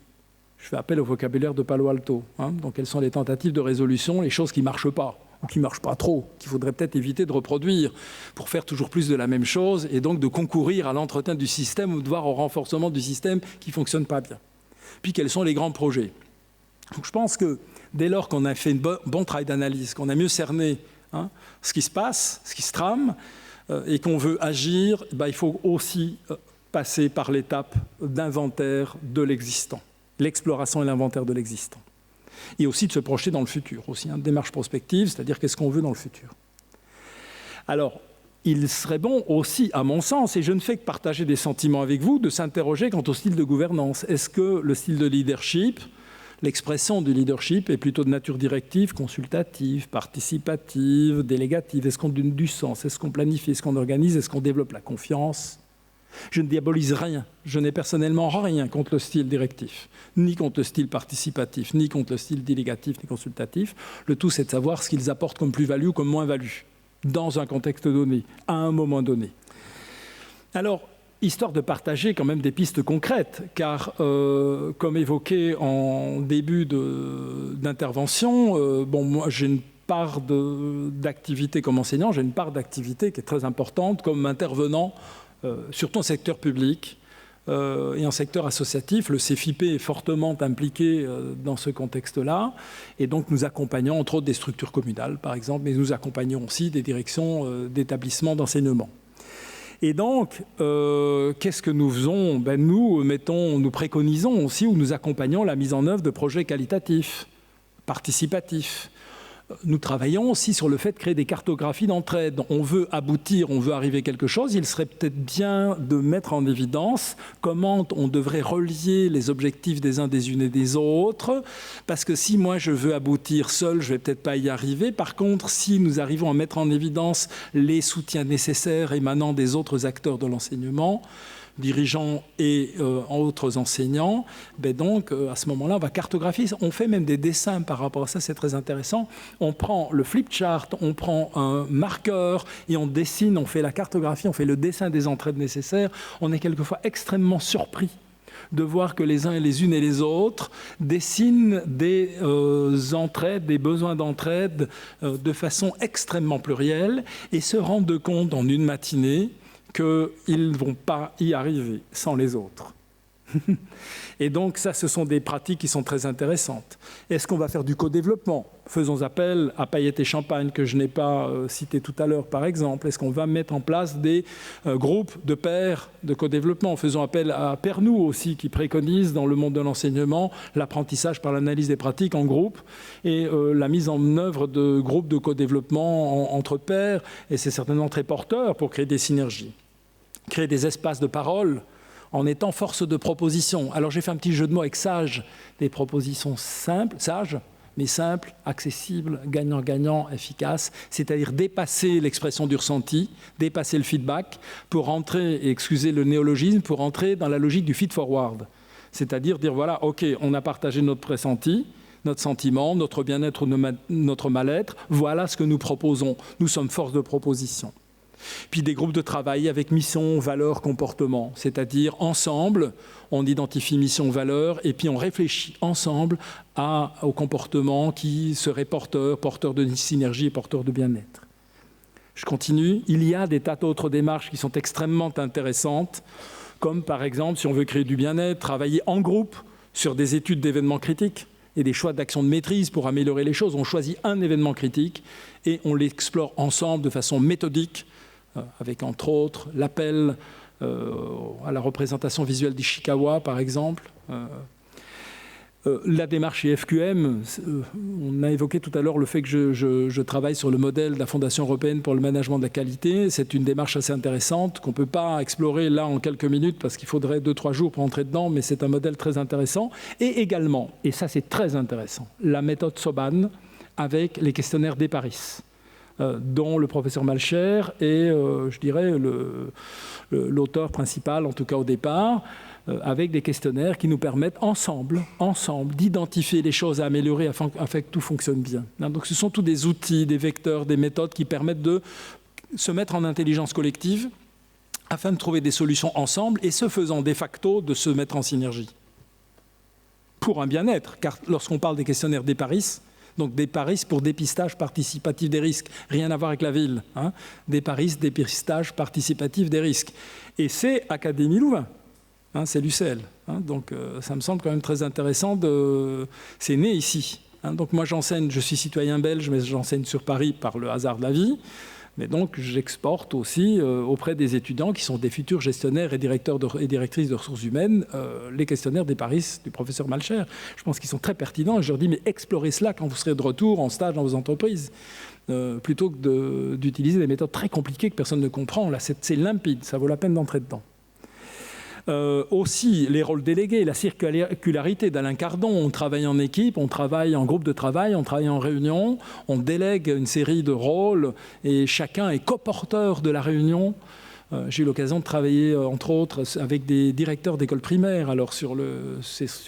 Je fais appel au vocabulaire de Palo Alto. Donc quelles sont les tentatives de résolution, les choses qui ne marchent pas, ou qui ne marchent pas trop, qu'il faudrait peut-être éviter de reproduire pour faire toujours plus de la même chose et donc de concourir à l'entretien du système ou de voir au renforcement du système qui ne fonctionne pas bien. Puis quels sont les grands projets. Donc je pense que dès lors qu'on a fait un bon travail d'analyse, qu'on a mieux cerné ce qui se passe, ce qui se trame, et qu'on veut agir, il faut aussi passer par l'étape d'inventaire de l'existant, l'exploration et l'inventaire de l'existant. Et aussi de se projeter dans le futur, aussi une démarche prospective, c'est-à-dire qu'est-ce qu'on veut dans le futur. Alors, il serait bon aussi, à mon sens, et je ne fais que partager des sentiments avec vous, de s'interroger quant au style de gouvernance. Est-ce que le style de leadership L'expression du leadership est plutôt de nature directive, consultative, participative, délégative. Est-ce qu'on donne du sens? Est-ce qu'on planifie? Est-ce qu'on organise? Est-ce qu'on développe la confiance? Je ne diabolise rien. Je n'ai personnellement rien contre le style directif, ni contre le style participatif, ni contre le style délégatif, ni consultatif. Le tout, c'est de savoir ce qu'ils apportent comme plus-value ou comme moins-value, dans un contexte donné, à un moment donné. Alors, histoire de partager quand même des pistes concrètes, car comme évoqué en début d'intervention, moi j'ai une part d'activité comme enseignant, j'ai une part d'activité qui est très importante comme intervenant, surtout en secteur public et en secteur associatif. Le CFIP est fortement impliqué dans ce contexte-là, et donc nous accompagnons entre autres des structures communales, par exemple, mais nous accompagnons aussi des directions d'établissements d'enseignement. Et donc, qu'est-ce que nous faisons? Nous préconisons aussi ou nous accompagnons la mise en œuvre de projets qualitatifs, participatifs. Nous travaillons aussi sur le fait de créer des cartographies d'entraide. On veut aboutir, on veut arriver à quelque chose. Il serait peut-être bien de mettre en évidence comment on devrait relier les objectifs des uns, des unes et des autres. Parce que si moi je veux aboutir seul, je ne vais peut-être pas y arriver. Par contre, si nous arrivons à mettre en évidence les soutiens nécessaires émanant des autres acteurs de l'enseignement, dirigeants et autres enseignants, à ce moment-là, on va cartographier. On fait même des dessins par rapport à ça, c'est très intéressant. On prend le flip chart, on prend un marqueur et on dessine, on fait la cartographie, on fait le dessin des entraides nécessaires. On est quelquefois extrêmement surpris de voir que les uns et les unes et les autres dessinent des entraides, des besoins d'entraide de façon extrêmement plurielle et se rendent compte en une matinée qu'ils ne vont pas y arriver sans les autres. Et donc ça, ce sont des pratiques qui sont très intéressantes. Est-ce qu'on va faire du co-développement? Faisons appel à Paillettes et Champagne, que je n'ai pas cité tout à l'heure, par exemple. Est-ce qu'on va mettre en place des groupes de pairs de co-développement? Faisons appel à Pernou aussi, qui préconise dans le monde de l'enseignement l'apprentissage par l'analyse des pratiques en groupe et la mise en œuvre de groupes de co-développement entre pairs. Et c'est certainement très porteur pour créer des synergies. Créer des espaces de parole en étant force de proposition. Alors j'ai fait un petit jeu de mots avec sage, des propositions simples, sages, mais simples, accessibles, gagnant-gagnant, efficaces, c'est-à-dire dépasser l'expression du ressenti, dépasser le feedback, pour entrer, et excusez le néologisme, pour entrer dans la logique du feed-forward. C'est-à-dire dire, voilà, ok, on a partagé notre pressenti, notre sentiment, notre bien-être ou notre mal-être, voilà ce que nous proposons. Nous sommes force de proposition. Puis des groupes de travail avec mission, valeurs, comportement, c'est-à-dire ensemble, on identifie mission, valeurs, et puis on réfléchit ensemble au comportement qui serait porteur de synergie et porteur de bien-être. Je continue. Il y a des tas d'autres démarches qui sont extrêmement intéressantes, comme par exemple, si on veut créer du bien-être, travailler en groupe sur des études d'événements critiques et des choix d'action de maîtrise pour améliorer les choses. On choisit un événement critique et on l'explore ensemble de façon méthodique, avec entre autres l'appel à la représentation visuelle d'Ishikawa, par exemple. La démarche chez FQM, on a évoqué tout à l'heure le fait que je travaille sur le modèle de la Fondation européenne pour le management de la qualité. C'est une démarche assez intéressante qu'on ne peut pas explorer là en quelques minutes parce qu'il faudrait 2-3 jours pour entrer dedans, mais c'est un modèle très intéressant. Et également, et ça c'est très intéressant, la méthode Soban avec les questionnaires d'EPARIS, dont le professeur Malcher est, je dirais, l'auteur principal, en tout cas au départ, avec des questionnaires qui nous permettent ensemble d'identifier les choses à améliorer afin que tout fonctionne bien. Donc ce sont tous des outils, des vecteurs, des méthodes qui permettent de se mettre en intelligence collective afin de trouver des solutions ensemble et ce faisant de facto de se mettre en synergie. Pour un bien-être, car lorsqu'on parle des questionnaires d'EPARIS, donc des PARIS pour dépistage participatif des risques. Rien à voir avec la ville. Hein. Des PARIS, dépistage participatif des risques. Et c'est Académie Louvain. Hein, c'est l'UCL. Hein. Donc ça me semble quand même très intéressant. C'est né ici. Hein. Donc moi j'enseigne, je suis citoyen belge, mais j'enseigne sur Paris par le hasard de la vie. Mais donc j'exporte aussi auprès des étudiants qui sont des futurs gestionnaires et directeurs et directrices de ressources humaines les questionnaires des PARIS du professeur Malcher. Je pense qu'ils sont très pertinents et je leur dis mais explorez cela quand vous serez de retour en stage dans vos entreprises plutôt que d'utiliser des méthodes très compliquées que personne ne comprend. Là c'est limpide, ça vaut la peine d'entrer dedans. Aussi, les rôles délégués, la circularité d'Alain Cardon. On travaille en équipe, on travaille en groupe de travail, on travaille en réunion, on délègue une série de rôles et chacun est coporteur de la réunion. J'ai eu l'occasion de travailler, entre autres, avec des directeurs d'écoles primaires alors sur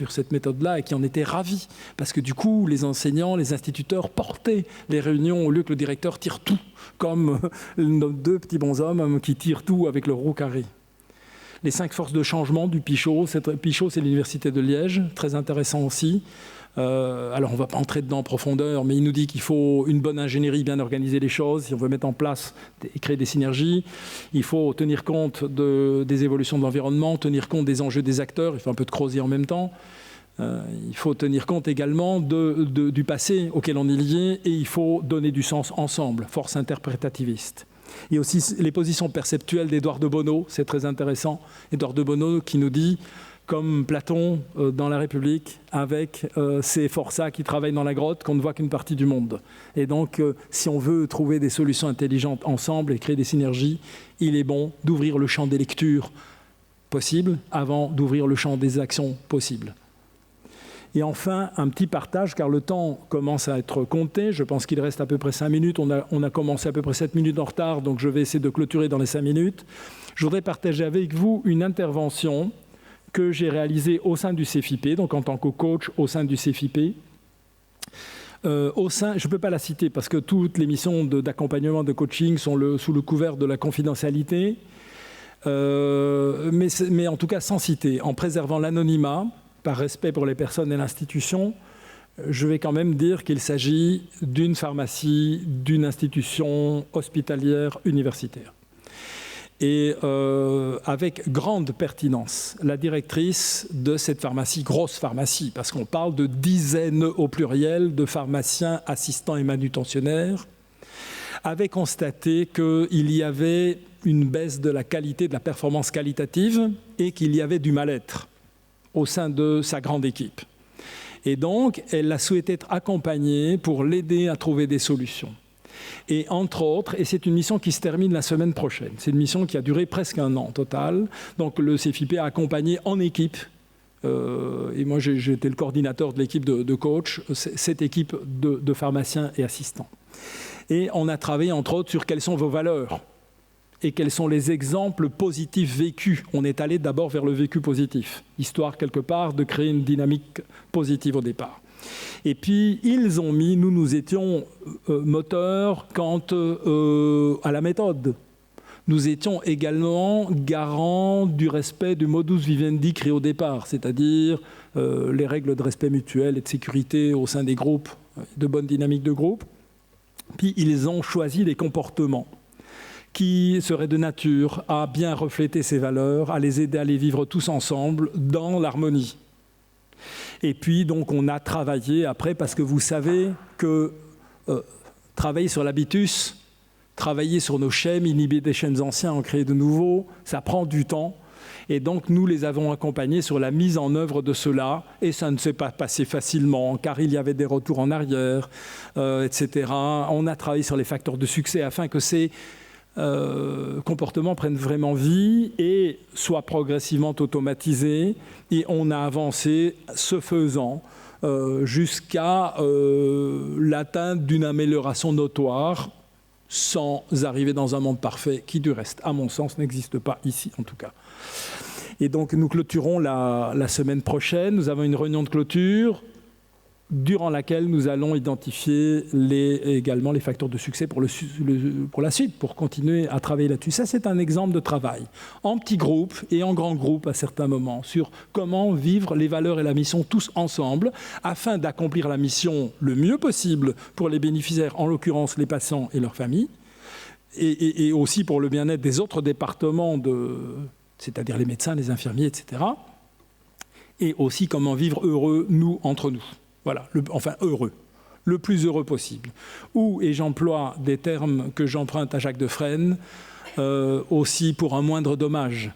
cette méthode-là et qui en étaient ravis. Parce que du coup, les enseignants, les instituteurs portaient les réunions au lieu que le directeur tire tout, comme nos deux petits bonshommes qui tirent tout avec leur roue carré. Les 5 forces de changement du Pichot. Pichot, c'est l'université de Liège, très intéressant aussi. Alors, on ne va pas entrer dedans en profondeur, mais il nous dit qu'il faut une bonne ingénierie, bien organiser les choses. Si on veut mettre en place et créer des synergies, il faut tenir compte des évolutions de l'environnement, tenir compte des enjeux des acteurs. Il faut un peu de Crozier en même temps. Il faut tenir compte également du passé auquel on est lié et il faut donner du sens ensemble, force interprétativiste. Il y a aussi les positions perceptuelles d'Édouard de Bonneau, c'est très intéressant. Édouard de Bonneau qui nous dit, comme Platon dans la République, avec ces forçats qui travaillent dans la grotte, qu'on ne voit qu'une partie du monde. Et donc, si on veut trouver des solutions intelligentes ensemble et créer des synergies, il est bon d'ouvrir le champ des lectures possibles avant d'ouvrir le champ des actions possibles. Et enfin, un petit partage, car le temps commence à être compté. Je pense qu'il reste à peu près 5 minutes. On a commencé à peu près 7 minutes en retard, donc je vais essayer de clôturer dans les 5 minutes. Je voudrais partager avec vous une intervention que j'ai réalisée au sein du CFIP, donc en tant que coach au sein du CFIP. Je ne peux pas la citer parce que toutes les missions d'accompagnement, de coaching sont sous le couvert de la confidentialité, mais en tout cas sans citer, en préservant l'anonymat, par respect pour les personnes et l'institution, je vais quand même dire qu'il s'agit d'une pharmacie, d'une institution hospitalière universitaire. Et avec grande pertinence, la directrice de cette pharmacie, grosse pharmacie, parce qu'on parle de dizaines au pluriel de pharmaciens, assistants et manutentionnaires, avait constaté qu'il y avait une baisse de la qualité, de la performance qualitative et qu'il y avait du mal-être au sein de sa grande équipe. Et donc, elle a souhaité être accompagnée pour l'aider à trouver des solutions. Et entre autres, et c'est une mission qui se termine la semaine prochaine, c'est une mission qui a duré presque 1 an total, donc le CFIP a accompagné en équipe, et moi j'étais le coordinateur de l'équipe de coach, cette équipe de pharmaciens et assistants. Et on a travaillé entre autres sur quelles sont vos valeurs, et quels sont les exemples positifs vécus. On est allé d'abord vers le vécu positif, histoire quelque part de créer une dynamique positive au départ. Et puis, nous étions moteurs quant à la méthode. Nous étions également garants du respect du modus vivendi créé au départ, c'est-à-dire les règles de respect mutuel et de sécurité au sein des groupes, de bonne dynamique de groupe. Puis, ils ont choisi des comportements qui seraient de nature à bien refléter ces valeurs, à les aider à les vivre tous ensemble dans l'harmonie. Et puis, donc, on a travaillé après, parce que vous savez que travailler sur l'habitus, travailler sur nos schèmes, inhiber des schèmes anciens, en créer de nouveaux, ça prend du temps. Et donc, nous les avons accompagnés sur la mise en œuvre de cela. Et ça ne s'est pas passé facilement, car il y avait des retours en arrière, etc. On a travaillé sur les facteurs de succès afin que ces comportements prennent vraiment vie et soient progressivement automatisés. Et on a avancé, ce faisant, jusqu'à l'atteinte d'une amélioration notoire, sans arriver dans un monde parfait, qui du reste, à mon sens, n'existe pas ici en tout cas. Et donc nous clôturons la semaine prochaine. Nous avons une réunion de clôture durant laquelle nous allons identifier également les facteurs de succès pour la suite, pour continuer à travailler là-dessus. Ça, c'est un exemple de travail, en petits groupes et en grands groupes à certains moments, sur comment vivre les valeurs et la mission tous ensemble, afin d'accomplir la mission le mieux possible pour les bénéficiaires, en l'occurrence les patients et leurs familles, et aussi pour le bien-être des autres départements, c'est-à-dire les médecins, les infirmiers, etc. Et aussi comment vivre heureux, nous, entre nous. Voilà, enfin heureux, le plus heureux possible. Ou, et j'emploie des termes que j'emprunte à Jacques Defresne, aussi pour un moindre dommage.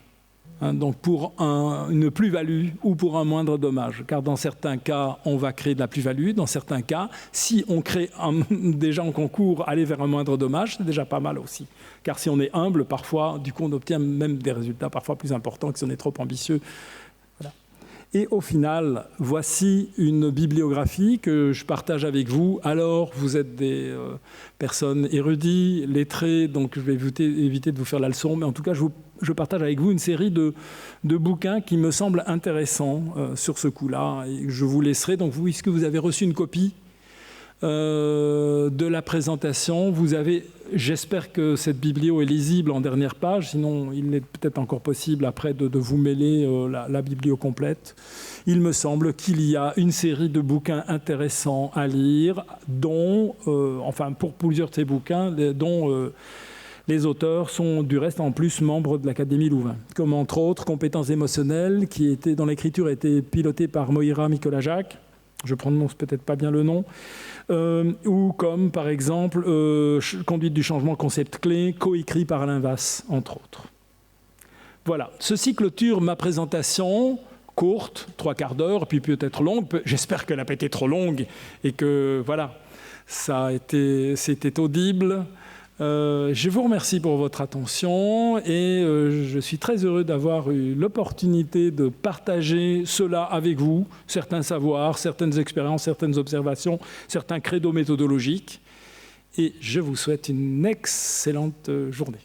donc pour une plus-value ou pour un moindre dommage. Car dans certains cas, on va créer de la plus-value. Dans certains cas, si on crée des gens qu'on court aller vers un moindre dommage, c'est déjà pas mal aussi. Car si on est humble, parfois, du coup, on obtient même des résultats parfois plus importants que si on est trop ambitieux. Voilà. Et au final, voici une bibliographie que je partage avec vous. Alors, vous êtes des personnes érudites, lettrées, donc je vais éviter de vous faire la leçon, mais en tout cas, je partage avec vous une série de bouquins qui me semblent intéressants sur ce coup-là. Et je vous laisserai, donc vous, est-ce que vous avez reçu une copie de la présentation? Vous avez, j'espère que cette biblio est lisible en dernière page, sinon il est peut-être encore possible après de vous mêler la biblio complète. Il me semble qu'il y a une série de bouquins intéressants à lire, dont, enfin pour plusieurs de ces bouquins, dont les auteurs sont du reste en plus membres de l'Académie Louvain, comme entre autres Compétences émotionnelles, dont l'écriture a été pilotée par Moïra Mikola-Jacques, je prononce peut-être pas bien le nom, ou comme par exemple Conduite du changement, concept clé, coécrit par Alain Vasse, entre autres. Voilà, ceci clôture ma présentation courte, 3/4 d'heure, puis peut-être longue. J'espère qu'elle n'a pas été trop longue et que voilà, c'était audible. Je vous remercie pour votre attention et je suis très heureux d'avoir eu l'opportunité de partager cela avec vous, certains savoirs, certaines expériences, certaines observations, certains credos méthodologiques. Et je vous souhaite une excellente journée.